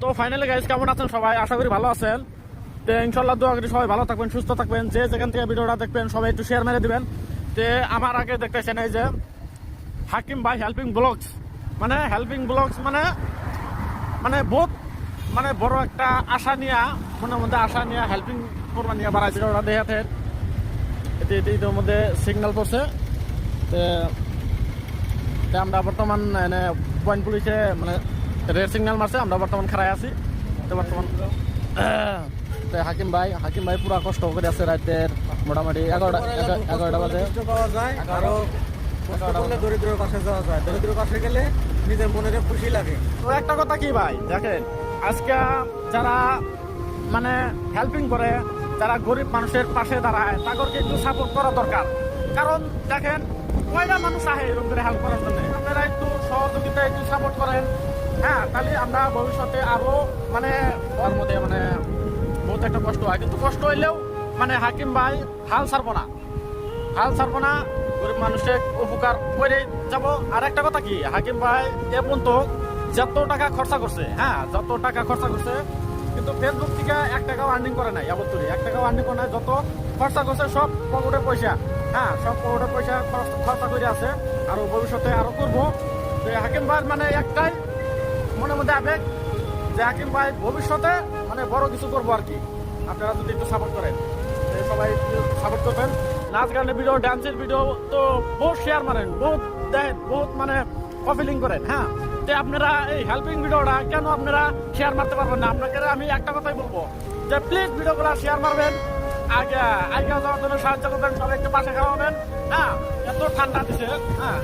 তো finally guys কেমন আছেন সবাই? আশা করি ভালো আছেন। তো ইনশাল্লাহ দোয়া করি সবাই ভালো থাকবেন, সুস্থ থাকবেন। যে যেখান থেকে ভিডিওটা দেখবেন সবাই একটু শেয়ার মেরে দিবেন। তো আমার আগে দেখতেছেন এই যে হাকিম ভাই হেল্পিং ব্লগস, মানে হেল্পিং ব্লগস মানে মানে বহুত মানে বড় একটা আশা নিয়ে, মনের মধ্যে আশা নিয়ে হেল্পিং করবা নিয়ে বাড়াইছে ওরা দেখাতে। এটির মধ্যে সিগন্যাল করছে। তো আমরা বর্তমান পয়েন্ট পুলিশে মানে রেড সিগন্যাল মারছে, আমরা বর্তমান খাড়াই আছি। তো বর্তমান হাকিম ভাই পুরা কষ্ট করে আছে রাতের মোটামুটি 11টা বাজে পাওয়া যায়। আরো দরিদ্র পাশে যাওয়া যায়, দরিদ্র পাশে গেলে নিজের মনে খুশি লাগে। তো একটা কথা কি ভাই দেখেন, আজকে যারা মানে হেল্পিং করে, যারা গরিব মানুষের পাশে দাঁড়ায়, তাদেরকে একটু সাপোর্ট করা দরকার। কারণ দেখেন কয়টা মানুষ আহে এরকম করে হেল্প করার জন্য। আপনারা একটু সহযোগিতা একটু সাপোর্ট করেন, হ্যাঁ, তাহলে আমরা ভবিষ্যতে আরো মানে ওর মধ্যে মানে বহুত একটা কষ্ট হয়, কিন্তু কষ্ট হইলেও মানে হাকিম ভাই হাল ছাড়বো না, গরিব মানুষের উপকার করে যাব। আর একটা কথা কি, হাকিম ভাই এ পর্যন্ত যত টাকা খরচা করছে, হ্যাঁ যত টাকা খরচা করছে, কিন্তু ফেসবুক থেকে 1 টাকাও আর্নিং করে নাই। আবদ্ধরি 1 টাকাও আর্নিং করে নাই। যত খরচা করছে সব পকেটের পয়সা, হ্যাঁ সব পকেটের পয়সা খরচা করে আছে। আর ভবিষ্যতে আরো করবো। তো হাকিম ভাই মানে একটাই মনের মধ্যে আবেগ যে হাকিম ভাই ভবিষ্যতে মানে বড় কিছু করবো আর কি। আপনারা যদি একটু সাপোর্ট করেন, সবাই একটু সাপোর্ট করবেন। নাচ গানের ভিডিও, ডান্সের ভিডিও তো বহুত শেয়ার মারেন, বহুত দেখেন, বহুত মানে কপিলিং করেন, হ্যাঁ। তো আপনারা এই হেল্পিং ভিডিওটা কেন আপনারা শেয়ার মারতে পারবেন না? আপনাকে আমি একটা কথাই বলবো যে প্লিজ ভিডিওগুলো শেয়ার মারবেন, আগে যাওয়ার জন্য সাহায্য করবেন, সবাই একটু পাশে খাওয়াবেন, হ্যাঁ। এত ঠান্ডা দিছে, হ্যাঁ